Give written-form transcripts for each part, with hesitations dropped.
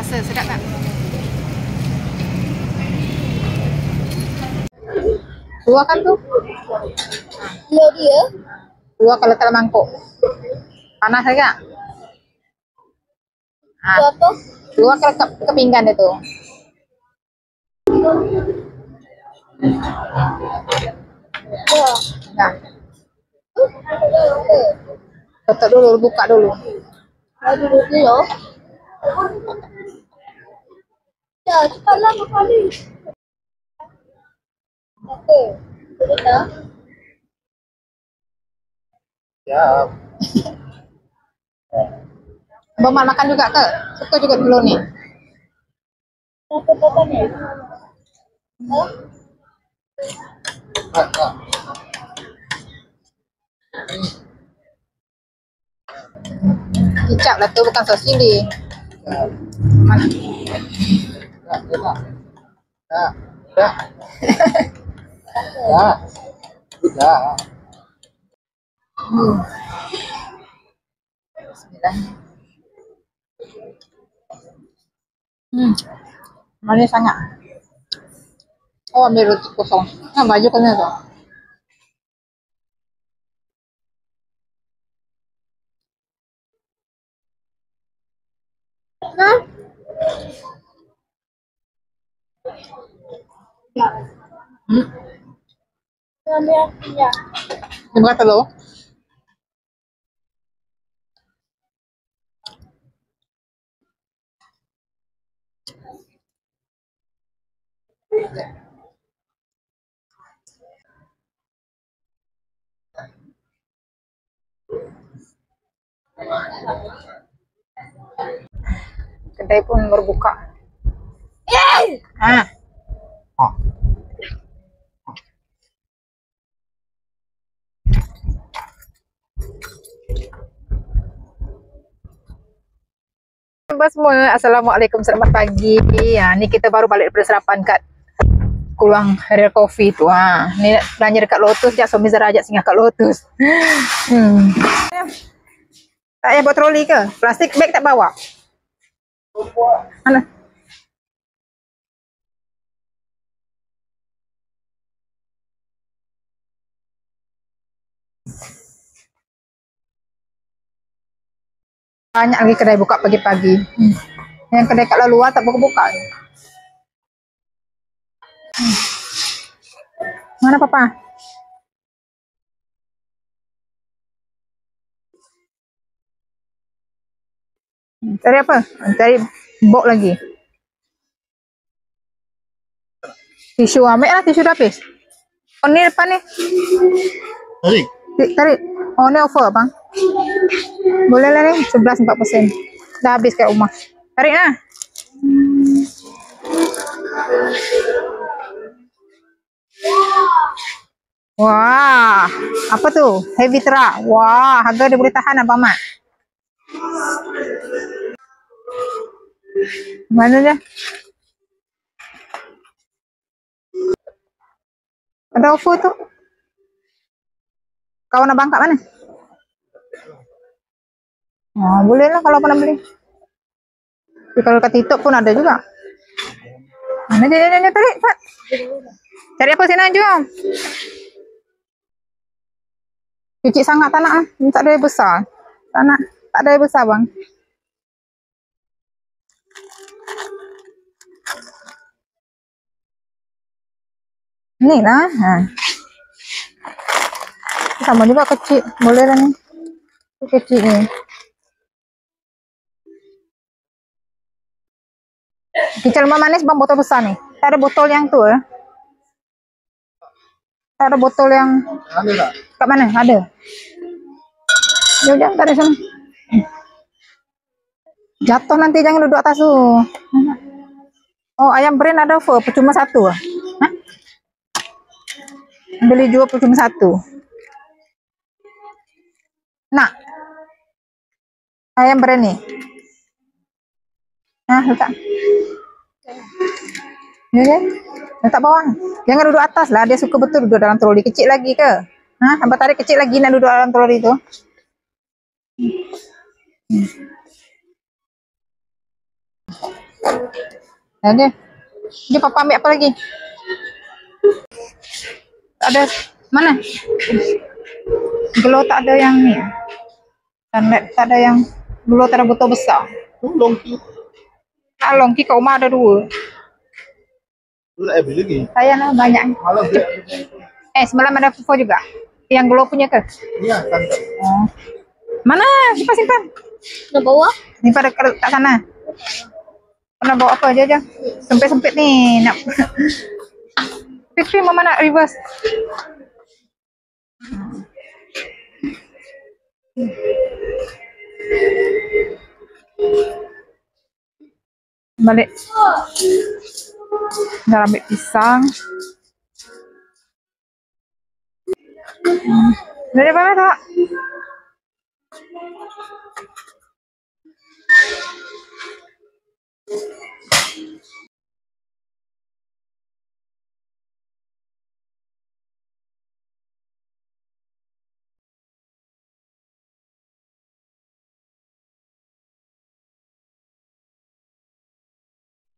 rasa sedap tak? Dua kan tu? Dia. Dua kalau letak dalam mangkuk. Panas agak. Dua tu. Dua kalau ke pinggan dia tu. Dua. Nah. Tutup dulu, buka dulu. Dulu dulu. Ya, cepatlah berkali. Oke. Sudah. Ya. Abang Mat makan juga ke? Suka juga telur ni. Apa bapaknya? Oh. Kicap lah tu, bukan sos cili. Mana? Ya. Bismillah. Manis sangat. Oh, ambil roti kosong. Nah, baju kena tu. Nah. Ya. Ya. Terima kasih telur. Kedai pun berbuka. Ah. Oh. Semua, Assalamualaikum, selamat pagi. Ya, ni kita baru balik daripada sarapan kat Kulang Real Coffee tu. Ni nak belanja dekat Lotus, sekejap suami Zara ajak singgah kat Lotus. Tak payah bawa troli ke? Plastik bag tak bawa? Mana? Banyak lagi kedai buka pagi-pagi. Yang kedai kat luar tak buka-buka. Mana papa? Cari apa? Cari bok lagi. Tisu, ambil lah tisu dah habis. Oh, ni depan ni. Tarik. Oh, ni offer bang. Boleh lah ni, 11.4%. Dah habis kat rumah. Tarik lah. Wah, apa tu? Heavy truck. Wah, harga dia boleh tahan Abang Mat. Mana dia? Ada offer tu. Kawan abang kat mana? Oh, boleh lah kalau pernah beli. Tapi kalau kat TikTok pun ada juga. Mana dia tarik, Pak? Cari apa sini jom. Kecil sangat tak nak lah. Tak ada yang besar. Tak ada yang besar bang. Ni lah. Sama juga kecil. Boleh lah ni. Kecil ni. Kicap lemah manis bang, botol besar ni. Tak ada botol yang tu Tak ada botol yang... Ada tak? Kat mana? Ada. Jom, tarik sana. Jatuh nanti, jangan duduk atas tu. Oh, ayam brand ada offer, percuma satu. Beli jual percuma satu. Nak? Ayam brand ni. Letak. Ya, letak bawah. Jangan duduk atas lah, dia suka betul duduk dalam troli. Kecil lagi ke? Abang tarik kecil lagi nak duduk dalam troli tu. Ada. Dia papa ambil apa lagi? Tak ada. Mana? Gelo tak ada yang ni. Sunlight tak ada yang gelo, tak ada botol besar. Longki. Longki kat rumah ada 2. Lu nak beli lagi? Saya lah banyak. Malam dia. Semalam ada Fufu juga. Yang gelo punya ke? Iya, kan. Oh. Mana? Simpan. Nak bawa? Simpan kat sana. Pernah bawa apa aja? Sempit-sempit ni nak. Fikri mama nak reverse. Balik. Dah ambil pisang. Dari mana tak?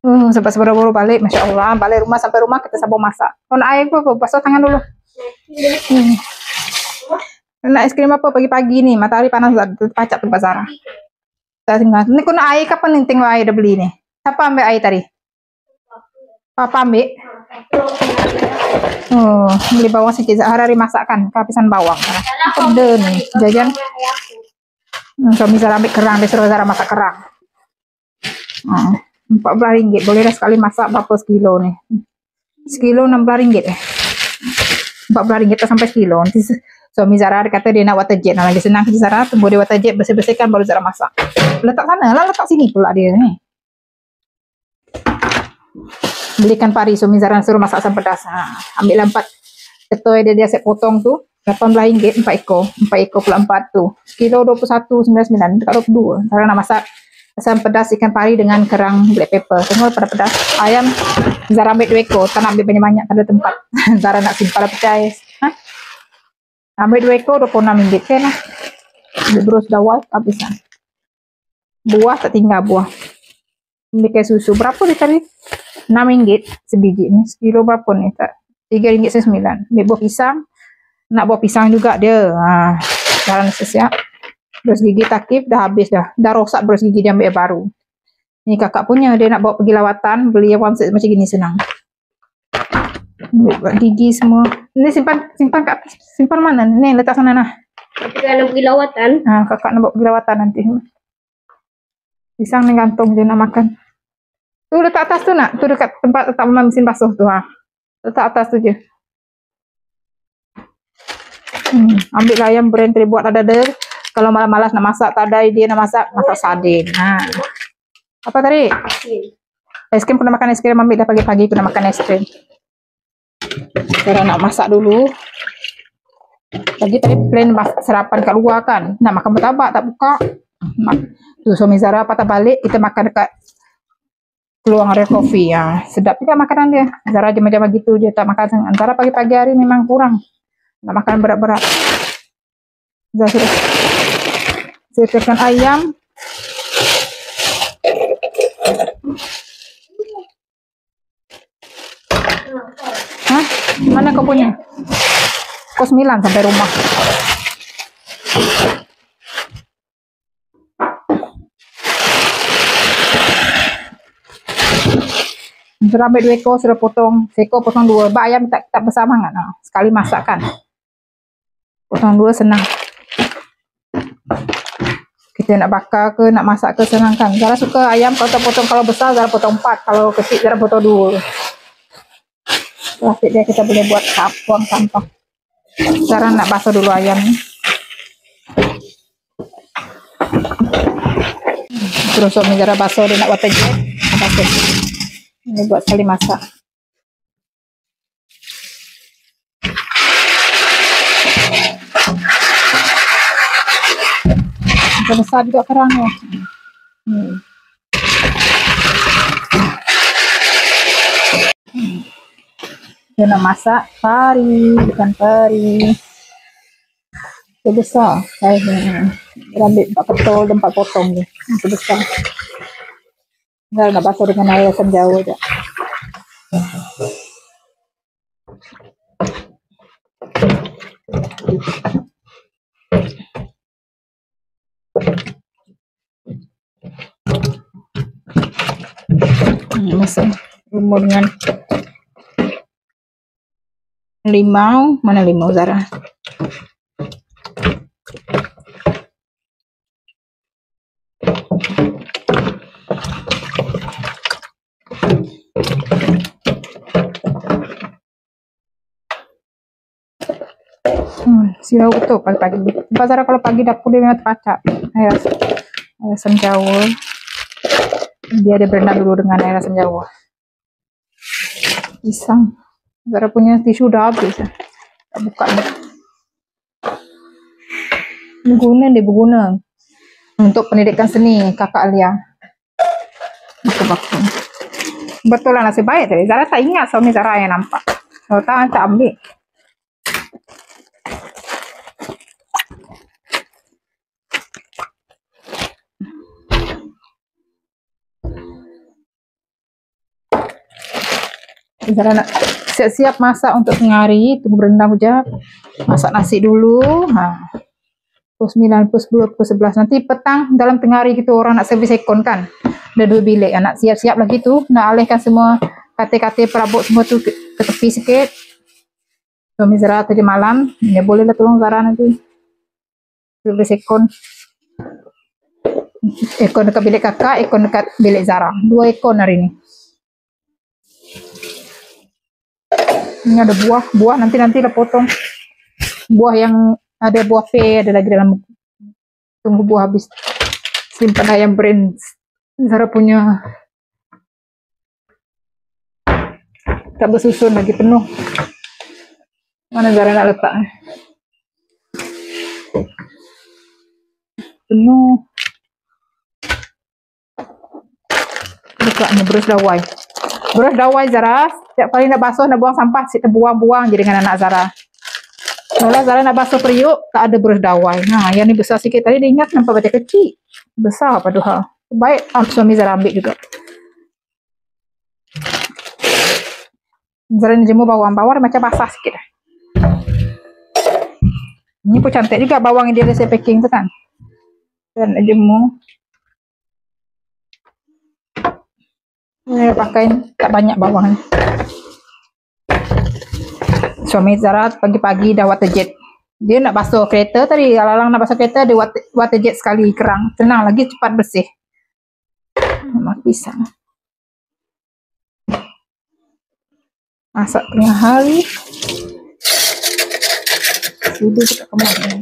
Sampai seburu-buru balik, Masya Allah. Balik rumah, sampai rumah kita sabun masak. Kalau nak air apa, basuh tangan dulu. Nak es krim apa pagi-pagi ni, matahari panas pacak tu Zara. Kita tinggal. Ni kau nak air kapan ni tinggal air dah beli ni? Siapa ambil air tadi? Papa ambil. Oh, beli bawang sikit. Zahra masakkan kehabisan bawang. Pede ni, jajan. Suami Zara ambil kerang, dia suruh Zara masak kerang. RM14 boleh dah sekali masak berapa sekilo ni. Sekilo RM16 RM14 tak sampai sekilo. Nanti suami Zara kata dia nak water jet. Nah, lagi senang kerja Zara, tunggu dia water jet bersih-bersihkan baru Zara masak. Letak sana lah, letak sini pula dia ni. Belikan pari, suami Zara suruh masak asam pedas. Ambil 4 ketoi dia set potong tu RM18 4 ekor. 4 ekor pula 4 tu. Sekilo RM21.99 dekat 22. Zara nak masak asam pedas ikan pari dengan kerang black pepper. Tengok pada pedas. Ayam Zara ambil 2 ekor. Tak nak ambil banyak-banyak, tak ada tempat. Zara nak simpan lah percaya. Ambil 2 ekor RM26. Okay lah. Ambil berus dawal habisan. Buah tak tinggal buah. Ambil kayak susu. Berapa dia tadi? RM6 sebiji ni. Sekilo berapa ni? Tak. RM3.9. Ambil buah pisang. Nak buah pisang juga dia. Zara nak siap. Berus gigi Takif dah habis dah. Dah rosak berus gigi, dia ambil baru. Ni kakak punya, dia nak bawa pergi lawatan, beli one set macam gini senang. Buat gigi semua. Ni simpan kat atas. Simpan mana? Ni letak sana nah. Kita nak pergi lawatan. Kakak nak bawa pergi lawatan nanti. Pisang ni gantung dia nak makan. Tu letak atas tu nak. Tu dekat tempat letak mesin basuh tu. Letak atas tu je. Ambil ayam brand tadi buat ada. Kalau malas-malas nak masak, tak ada idea nak masak, masak sardin. Apa tadi? Es krim. Pernah makan es krim, ambil dah pagi-pagi pernah makan es krim. Sekarang nak masak dulu. Tadi plan sarapan kat luar kan. Nak makan martabak, tak buka. Tu suami Zara patah balik, kita makan dekat peluang Real Coffee. Sedap juga makanan dia. Zara jam-jam gitu je tak makan. Antara pagi-pagi hari memang kurang. Nak makan berat-berat. Zara sudah siapkan ayam. Mana kau punya? Pukul 9 sampai rumah. Sudah ambil 2 ekor, sudah potong. Seekor potong 2. Ayam tak besar sangat. Sekali masakkan. Potong 2 senang. Kita nak bakar ke, nak masak ke, senang kan. Zara suka ayam kalau tak potong, kalau besar Zara potong 4, kalau kecil Zara potong 2. Plastik dia kita boleh buat buang sampah. Zara nak basuh dulu ayam ni. Terus suami Zara basuh, dia nak water jet. Basuh. Ini buat sekali masak. Besar juga kerangnya. Dia nak masak pari, ikan pari. Dia besar. Saya ambil 4 ketol dan 4 potong je. Itu besar. Tinggal nggak basuh dengan air asam jawa aja. Masuk umur dengan limau, mana limau Zara? Sirau betul pagi-pagi. Zara kalau pagi dapur dia memang terpacak. Air asam jawa. Dia ada berendam dulu dengan air asam jawa. Pisang. Zara punya tisu udah habis. Tak buka nih. Berguna untuk pendidikan seni kakak Alia. Betul lah, nasib baik tadi. Zara tak ingat suami Zara yang nampak. Kalau tak ambil. Zara nak siap-siap masak untuk tengah hari. Tunggu berendam aja. Masak nasi dulu. Pukul 9, pukul 10, pukul 11. Nanti petang dalam tengah hari gitu orang nak servis aircon kan. Ada 2 bilik. Nak siap-siap lagi tu. Nak alihkan semua katil-katil perabot semua tu ke tepi sikit. Suami Zara tadi malam. Ya bolehlah tolong Zara nanti. Servis aircon. Aircon dekat bilik kakak, aircon dekat bilik Zara. 2 aircon hari ni. Ini ada buah nanti lah potong. Buah yang ada buah pe ada lagi dalam. Tunggu buah habis. Simpan ayam brand Zara punya. Tak bersusun lagi penuh. Mana Zara nak letak? Penuh. Buka ni berus dawai. Berus dawai Zara. Setiap kali nak basuh, nak buang sampah, kita buang-buang je dengan anak Zara. Kalau Zara nak basuh periuk, tak ada berus dawai. Nah, yang ni besar sikit. Tadi dia ingat nampak macam kecil. Besar padahal. Baik, suami Zara ambil juga. Zara ni jemur bawang. Bawang macam basah sikit. Ini pun cantik juga bawang yang dia saya packing tu kan. Dan jemur. Ini pakai tak banyak bawang ni. Suami Zara pagi-pagi dah water jet. Dia nak basuh kereta tadi. Alang-alang nak basuh kereta, dia water jet sekali kerang. Tenang lagi, cepat bersih. Mak pisang. Masak tengah hari. Sudah kita kemarin.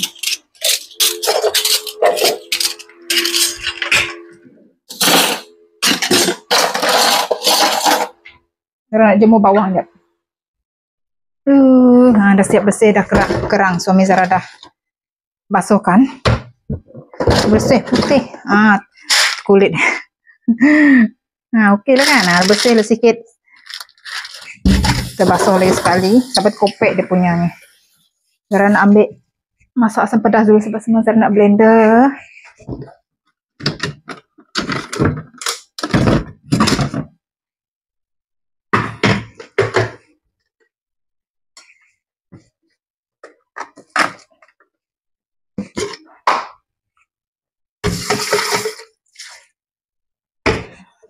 Zara nak jemur bawang je. Dah siap bersih, dah kerang. Suami Zara dah basuhkan. Bersih, putih. Kulit. Okey lah kan. Bersih lah sikit. Kita basuh lagi sekali. Sampai kopek dia punya ni. Zara nak ambil masak asam pedas dulu sebab semua Zara nak blender.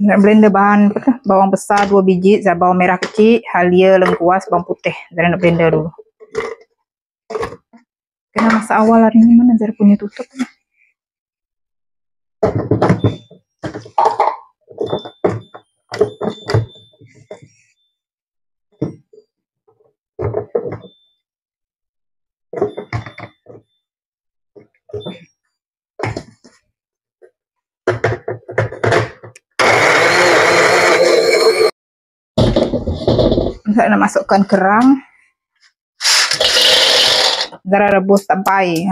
Nak blender bahan bawang besar 2 biji, bawang merah kecil, halia, lengkuas, bawang putih. Zara nak blender dulu. Kena masak awal hari ni, mana Zara punya tutup. Saya nak masukkan kerang. Zara rebus sampai.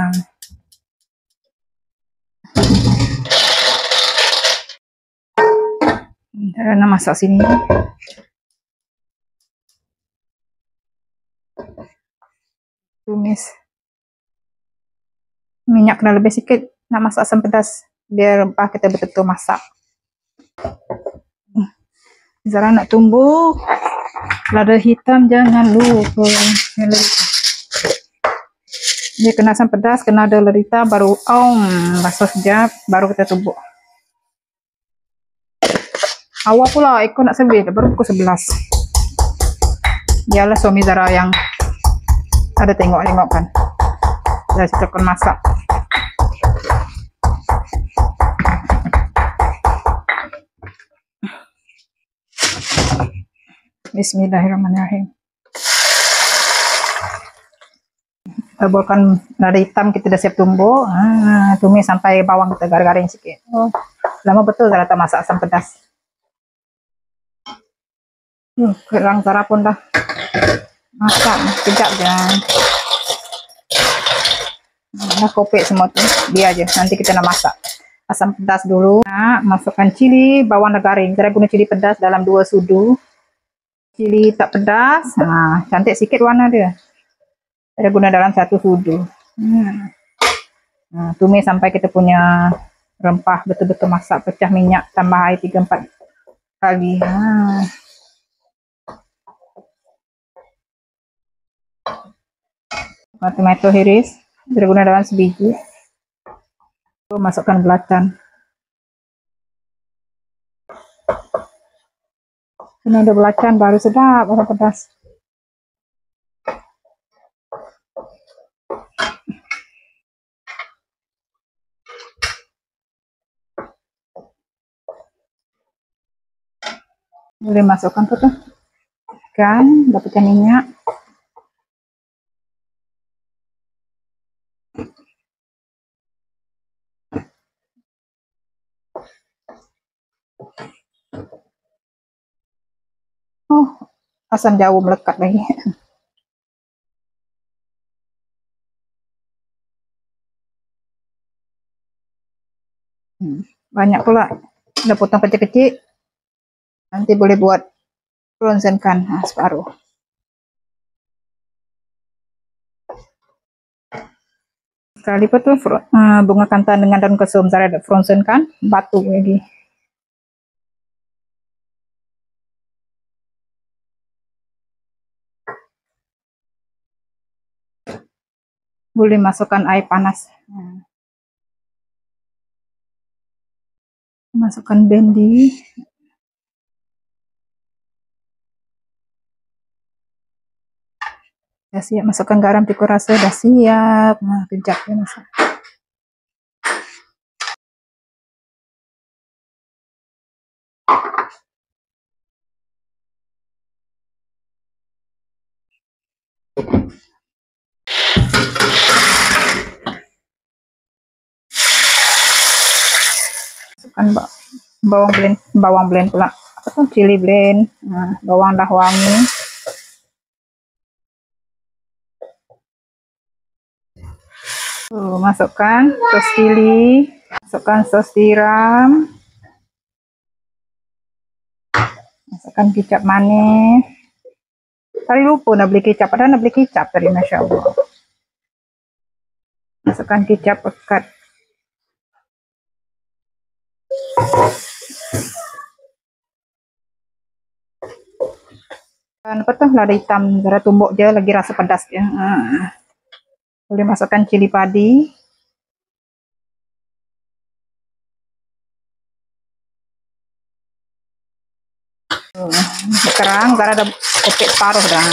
Zara nak masak sini. Tumis. Minyak kena lebih sikit. Nak masak asam pedas. Biar rempah kita betul-betul masak. Zara nak tumbuk. Lada hitam jangan lupa. Dia kena asam pedas, kena ada lada hitam, baru basuh sekejap, baru kita tumbuk. Awal pula Eko nak servis, baru pukul 11. Dialah suami Zara yang ada tengok-tengok kan. Dah kita akan masak. Bismillahirrahmanirrahim. Taburkan lada hitam, kita dah siap tumbuk. Tumis sampai bawang kita garing-garing sikit. Lama betul Zara tak masak asam pedas. Kerang Zara pun dah masak. Sekejap je. Dah kopek semua tu. Biar je. Nanti kita nak masak. Asam pedas dulu. Masukkan cili, bawang dah garing. Zara guna cili pedas dalam 2 sudu. Cili tak pedas, cantik sikit warna dia. Saya guna dalam 1 sudu. Tumis sampai kita punya rempah betul-betul masak, pecah minyak, tambah air 3-4 kali. Tomato hiris, saya guna dalam sebiji. Masukkan belacan. Kena ada belacan baru sedap, asam pedas. Boleh masukkan tu ikan, dapatkan minyak. Asam jawa melekat lagi. Banyak pula. Dah potong kecil-kecil. Nanti boleh buat frozenkan separuh. Sekali apa tu bunga kantan dengan daun kesum Zara ada frozenkan, batu lagi. Boleh masukkan air panas. Masukkan bendi. Dah siap, masukkan garam pikul rasa, dah siap. Kejap ya masak. Masukkan bawang blend pula. Apa tuh? Chili blend. Bawang dah wangi. Masukkan sos chili, masukkan sos tiram, masukkan kicap manis. Tadi lupa nak beli kicap, padahal nak beli kicap tadi, Masya Allah. Masukkan kicap pekat. Dan apa tuh, lada hitam, Zara tumbuk je, lagi rasa pedas dia. Boleh masukkan cili padi. Kerang, Zara dah kopek separuh dah.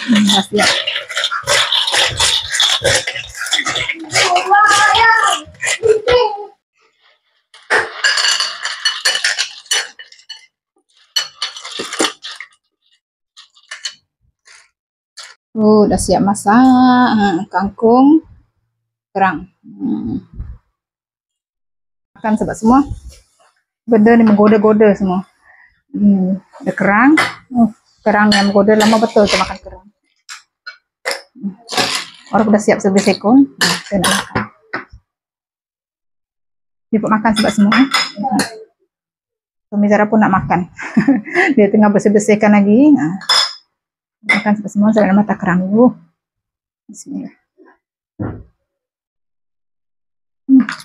Dah siap. Dah siap masak. Kangkung, kerang. Makan sebab semua benda ni menggoda-goda semua. Ada kerang. Kerang yang menggoda, lama betul tu makan kerang. Orang dah siap servis Eko. Kita nak makan. Dia pun makan sebab semua. Suami Zara pun nak makan. Dia tengah bersih-bersihkan lagi. Makan sebab semua. Zara nak makan kerang dulu. Bismillah.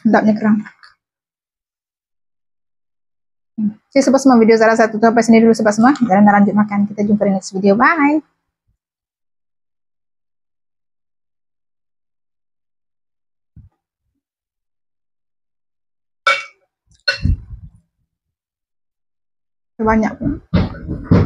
Sedapnya kerang. Oke sobat semua, video Zara satu sampai sini dulu sobat semua. Jangan lanjut makan. Kita jumpa di next video. Bye. Banyak.